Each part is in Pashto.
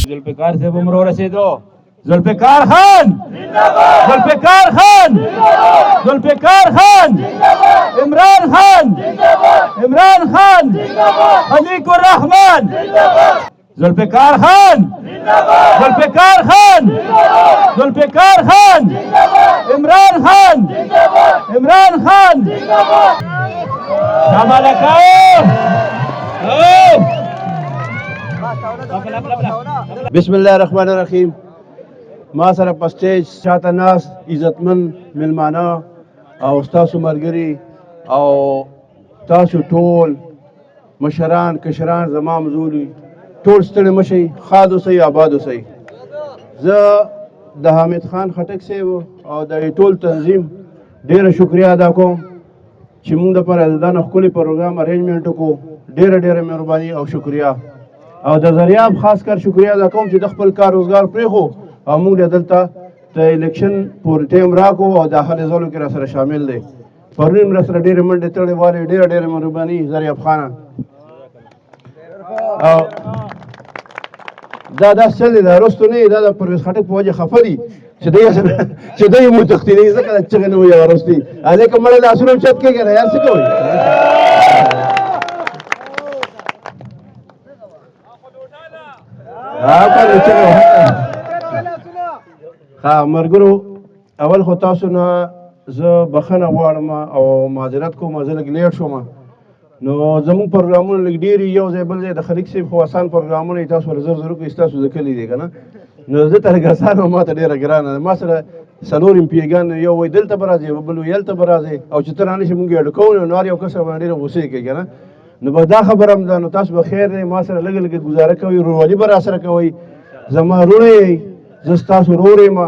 ذوالفقار صاحب هم ورسېدو. ذوالفقار خان ذوالفقار خان ذوالفقار خان عمران خان عمران خان خلیق الرحمن ذوالفقار خان ذوالفقار خان ذوالفقار خان عمران خان عمران خان بسم الله الرحمن الرحیم. ما سره په سټیج شاته ناست عزتمن مېلمانه او ستاسو ملګري او تاسو ټول مشران کشران زما مزولي ټول ستړي مه شئ، ښاد اوسئ آباد اوسئ. زه د حامد خان خټک صاحب او د ټول تنظیم ډېره شکریه ادا کوم چې موږ دپاره د دا نه ښکلی پروګرام ارینجمنټ وکړو. ډېره ډېره مهرباني او شکریه. او د زریاب خاص کر شکریه ادا کوم چې د خپل کار روزګار پرېښو او موږ دلته د الیکشن پورې ټایم راکړو او داخلي ځلو کې را سره شامل دی. پرون را سره ډېرې منډې تړې والې، ډېره ډېره مهرباني زریاب خانه. او دا داسې چل دی، دا رستو نه دا د پرویز خټک په وجه خفه دي چې دی مو تښتېدی ځکه د چغې نه وایي رستي هلکه مړه لاسونه هم چت کېږي نه یار څه کوئ. ملګرو، اول خو تاسو نه زه بخښنه غواړم او معذرت کوم، زه لږ لیټ شوم. نو زموږ پروګرامونه لږ ډېر یو ځای بل ځای د خلیق صاحب خو اسان پروګرامونه یې تاسو له زر زر وکړئ، ستاسو د کلي دی که نه. نو زه ته لږ اسانه او ما ته ډېره ګرانه ده. ما سره څلور امپیګان یو وایي دلته به راځئ، بل وایي هلته به راځئ، او چې ته رانشي مونږ یې اډه کوو نو هر یو کس باندې ډېره غوسې کوي که نه. نو به دا خبره هم ده. نو تاسو به خیر دی، ما سره لږه لږه ګزاره کوئ، ورورولي به را سره کوئ. زما وروڼه یئ، زه ستاسو ورور یم،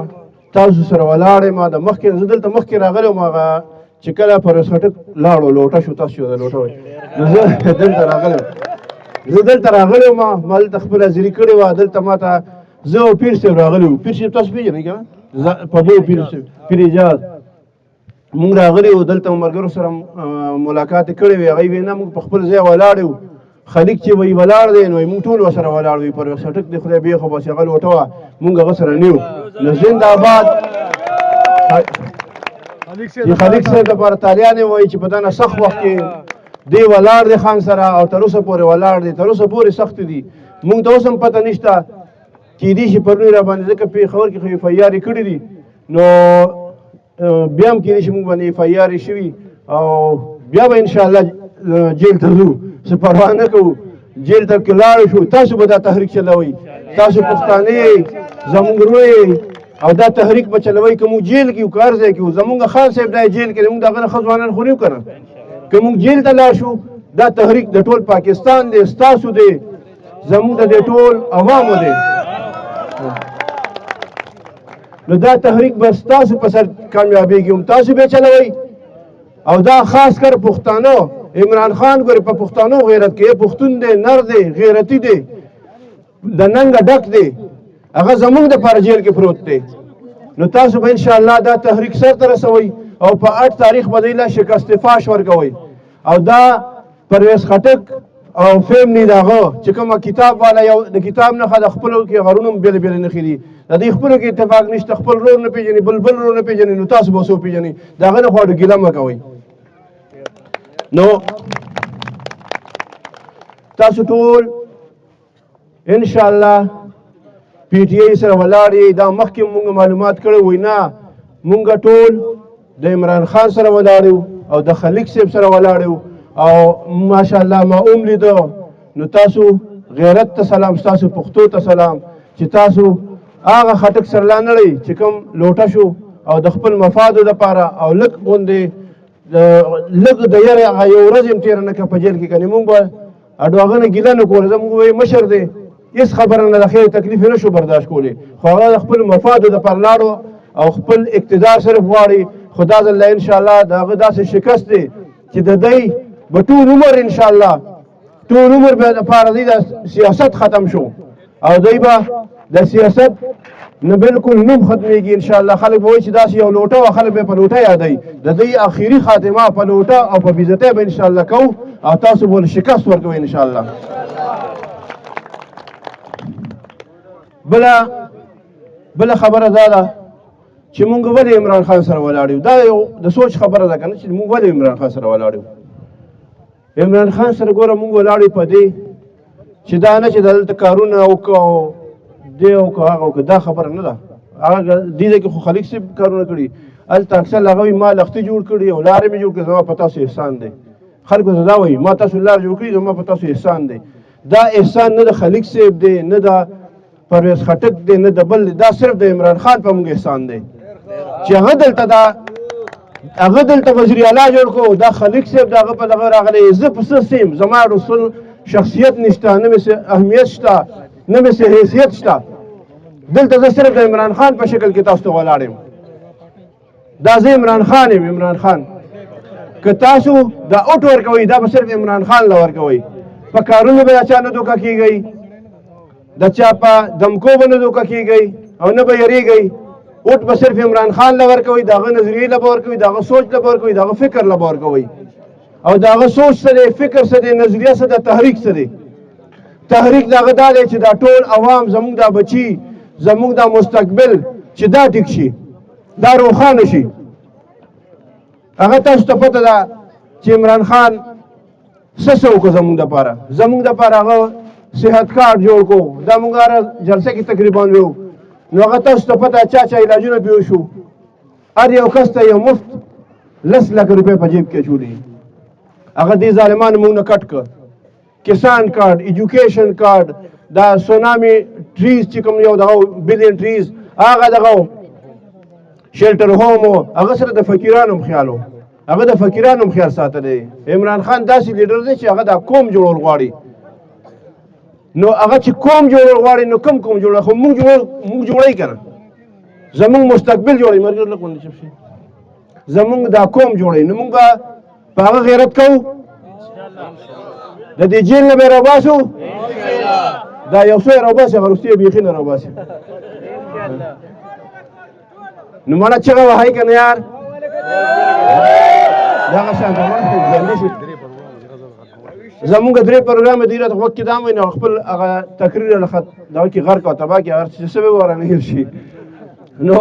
تاسو سره ولاړ یم. د مخکې زه دلته مخکې راغلی وم، هغه چې کله پرویز خټک لاړو لوټه شو، تاسو یو د لوټه وایي، نو زه دلته راغلی وم. زه دلته راغلی وم، ما دلته خپله حاضري کړې وه. دلته ما ته زه او پیر صاحب راغلی وو. پیر صاحب تاسو پېژنئ که نه؟ پبو پیر صاحب، پیر اجاز، مونږ راغلي وو. دلته ملګرو سره ملاقات کړی وی. هغوی ویل نه موږ په خپل ځای ولاړ یو. خلیق چې وایي ولاړ دی نو موږ ټول ورسره ولاړ وي. پرویز خټک دی خدای بې خو بس هغه لوټه وه، موږ هغه سره نه یو. نو زنده آباد. چې خلیق صاحب دپاره تالیانې وایي چې په دنه سخت وخت کې دی ولاړ دی خان سره او تر اوسه پورې ولاړ دی، تر اوسه پورې سخت دي. موږ ته اوس هم پته نشته، کېدای شي پرونی را باندې ځکه پېښور کې خو اف آی آر یې کړي دي، نو بیا هم کېدای شي موږ باندې اف آی آر یې شوي او بیا به انشاءالله جیل ته ځو. څه پروا نه کوو، جیل ته که لاړ شو تاسو به دا تحریک چلوئ، تاسو پښتانه یئ، زموږ وروڼه یئ او دا تحریک به چلوئ. که موږ جیل کې یو که هر ځای کې یو، زموږ خان صاحب دا جیل کې دی، موږ د هغه نه ښه ځوانان خو نه یو که نه. که موږ جیل ته لاړ شو دا تحریک د ټول پاکستان دی، ستاسو دی، زموږ د دې ټول عوامو دی. نو دا تحریک به ستاسو په سر کامیابېږي، هم تاسو به چلوئ. او دا خاص کر پښتانه، عمران خان ګورې په پښتانو غیرت کوي، پښتون دی، نر دی، غیرتي دی، د ننګه ډک دی، هغه زموږ دپاره جیل کې پروت دی. نو تاسو به انشاءالله دا تحریک سر ته رسوئ او په 8 تاریخ به دی له شکست فاش ورکوئ. او دا پرویز خټک او فیملی د هغه چې کومه کتاب والا یو د کتاب نښه د خپلو کې غرونه هم بېلې بېلې نښې دي، د دې خپلو کې اتفاق نشته. خپل رور نه پېژني، بل رور نه پېژني، نو تاسو به اوس وپېژنئ. د هغه نه خو اډو ګیله مه کوئ. نو تاسو ټول انشاءالله پی ټي آی سره ولاړ یئ. دا مخکې مونږ معلومات کړی وی نه، مونږ ټول د عمران خان سره ولاړ یو او د خلیق صاحب سره ولاړ یو او ماشاءالله ما اوم لیدو. نو تاسو غیرت ته سلام، ستاسو پښتو ته سلام چې تاسو هغه خټک سره لا نړئ چې کوم لوټه شو او د خپل مفادو دپاره او لږ غوندې لږ د یارې هغه یو ورځ هم تېره نه کړه په جیل کې، کنې مونږ به اډو هغه نه ګیله نه کوله. زموږ وایي مشر دی، هېڅ خبره نه د خیر تکلیف یې نه شو برداشت کولی، خو هغه د خپل مفادو دپاره لاړو او خپل اقتدار صرف غواړي. خو دا ځل انشاءالله د هغه داسې شکست دی چې د دی به ټول عمر انشاءالله ټول عمر به دپاره دی د سیاست ختم شو او دی به د سیاست نه بالکل نوم ختمېږي انشاءالله. خلک به وایي چې داسې یو لوټه وه، خلک به یې په لوټه یادوي. د دوی اخري خاتمه په لوټه او په بېعزتۍ به انشاءالله کوو او تاسو به ورله شکست ورکوئ انشاءالله. بله خبره دا ده چې مونږ ولې عمران خان سره ولاړ یو. دا یو د سوچ خبره ده که نه چې مونږ ولې عمران خان سره ولاړ یو. عمران خان سره ګوره مونږ ولاړ یو په دې چې دا نه چې دلته کارونه وکړو او دې وکړو هغه وکړو، دا خبره نه ده. هغه دې ځای کې خو خلیق صاحب کارونه کړي، هلته اکثر هغه وایي ما لښتې جوړ کړي او لارې مې جوړ کړي، زما په تاسو احسان دی. خلکو ته دا وایي ما تاسو لار جوړ کړي زما په تاسو احسان دی. دا احسان نه د خلیق صاحب دی، نه د پرویز خټک دی، نه د بل دی، دا صرف د عمران خان په موږ احسان دی چې هغه دلته وزیر اعلی جوړ کړو. دا خلیق صاحب د هغه په دغه راغلی، زه په څه سیم، زما رسول شخصیت نشته، نه مې اهمیت شته، نه مې حیثیت شته. دلته زه صرف د عمران خان په شکل کې تاسو ته ولاړ یم. دا زه عمران خان یم. عمران خان که تاسو دا اوټ ورکوئ دا به صرف عمران خان له ورکوئ. په کارونو به چا نه دوکه کېږئ، د چا په دمکو به نه دوکه کېږئ او نه به یریږئ. اوټ به صرف عمران خان له ورکوئ، د هغه نظریې له به ورکوئ، د هغه سوچ له به ورکوئ، د هغه فکر له به ورکوئ. او د هغه سوچ څه دی، فکر څه دی، نظریه څه ده، تحریک څه دی. تحریک د هغه دا دی چې دا ټول عوام زموږ دا بچي، زموږ دا مستقبل چې دا ټیک شي، دا روښانه شي. هغه تاسو ته پته ده چې عمران خان څه وکړو زموږ دپاره. زموږ دپاره هغه صحت کارت جوړ کړو، دا موږ هره جلسه کې تقریبا ویو. نو هغه تاسو ته پته چا علاجونه پې وشو، هر یو کس ته یو مفت 10 لک روپۍ په جیب کې اچولي. هغه دې ظالمانو موږ نه کټ کړ. کسان کارت، ایجوکیشن کارت، دا سونامي ټریز چې کوم یو دغه بلین ټریز، هغه دغه شیلټر هوم و، هغه سره د فقیرانو هم خیال و، هغه د فقیرانو هم خیال ساتلی. عمران خان داسې لیډر دی چې هغه دا قوم جوړول غواړي. نو هغه چې قوم جوړول غواړي نو کوم قوم جوړوي؟ خو موږ جوړوي که نه، زموږ مستقبل جوړوي. ملګري لږ غونډې چپ شي، زموږ دا قوم جوړوي. نو موږ به په هغه غیرت کوو، د دې جیل نه به یې راوباسو. دا یو څو یې راوباسي، هغه وروستي یې بیخي نه راوباسي. نو مړه چغه وهئ که نه یار؟ دغه شان زمونږ 3 پروګرام دی راته وخت کې دا وایي نو خپل هغه تقریر له دغه کې غرق او تباه کې هر څه به ورانه هیر شي. نو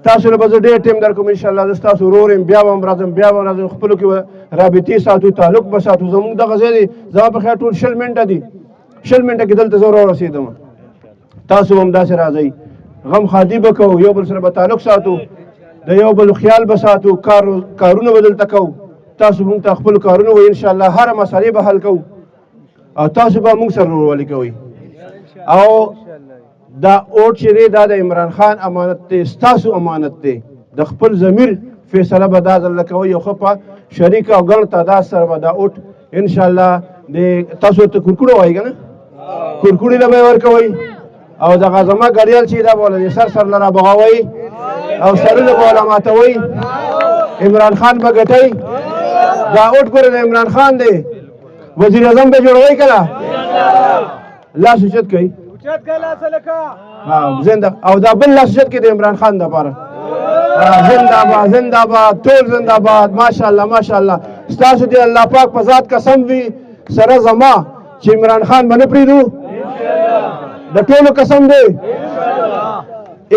تاسو له به زه ډېر ټایم درکوم انشاءالله. زه ستاسو ورور یم، بیا به هم راځم، بیا به راځم. خپلو کې به رابطې ساتو، تعلق به ساتو. زمونږ دغه ځای دی، زما په خیال ټول 20 منټه دي. 20 منټه کې دلته زه ورسېدم. تاسو هم داسې راځئ، غم خادي به کوو، یو بل سره به تعلق ساتو، د یو بل خیال به ساتو، کارونه به دلته کوو. تاسو موږ ته خپل کارونه وایي، انشاءالله هره مسئلې به حل کوو او تاسو به موږ سره ورورولي کوئ. او دا اوټ چې دی دا د عمران خان امانت دی، ستاسو امانت دی. د خپل ضمیر فیصله به دا ځل کوئ، یو ښه په شریک او ګڼ تعداد سره به دا اوټ انشاءالله د تاسو ته کورکوړه وایي که نه، کورکوړي له به یې ورکوئ. او دغه زما ګډیال چې دا به ولې سر له رابغوئ او سرونه به وله ماتوئ. عمران خان به ګټئ. دا اوټ ګوره د عمران خان دی، وزیر اعظم به جوړوئ که نه؟ لاس اوچت کوئ، زنده. او دا بل لاس اوچت کوئ د عمران خان دپاره. زنده‌باد، زنده‌باد، ټول زنده‌باد. ماشاءالله ماشاءالله. ستاسو دی الله پاک په ذات قسم وي سره زما چې عمران خان به نه پرېږدو، د ټولو قسم دی.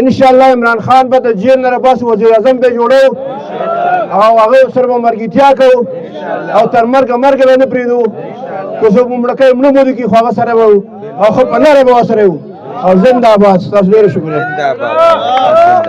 انشاءالله عمران خان به د جیل نه راباسو، وزیر اعظم به جوړو او هغه سره به مرګتیا کوو او تر مرګه به نه پرېږدو. که څوک مو مړه کوي مړه مو دي کړي خو هغه سره به وو او ښه په لاره به ورسره وو. او زنده‌باد. ستاسو ډېره شکریه.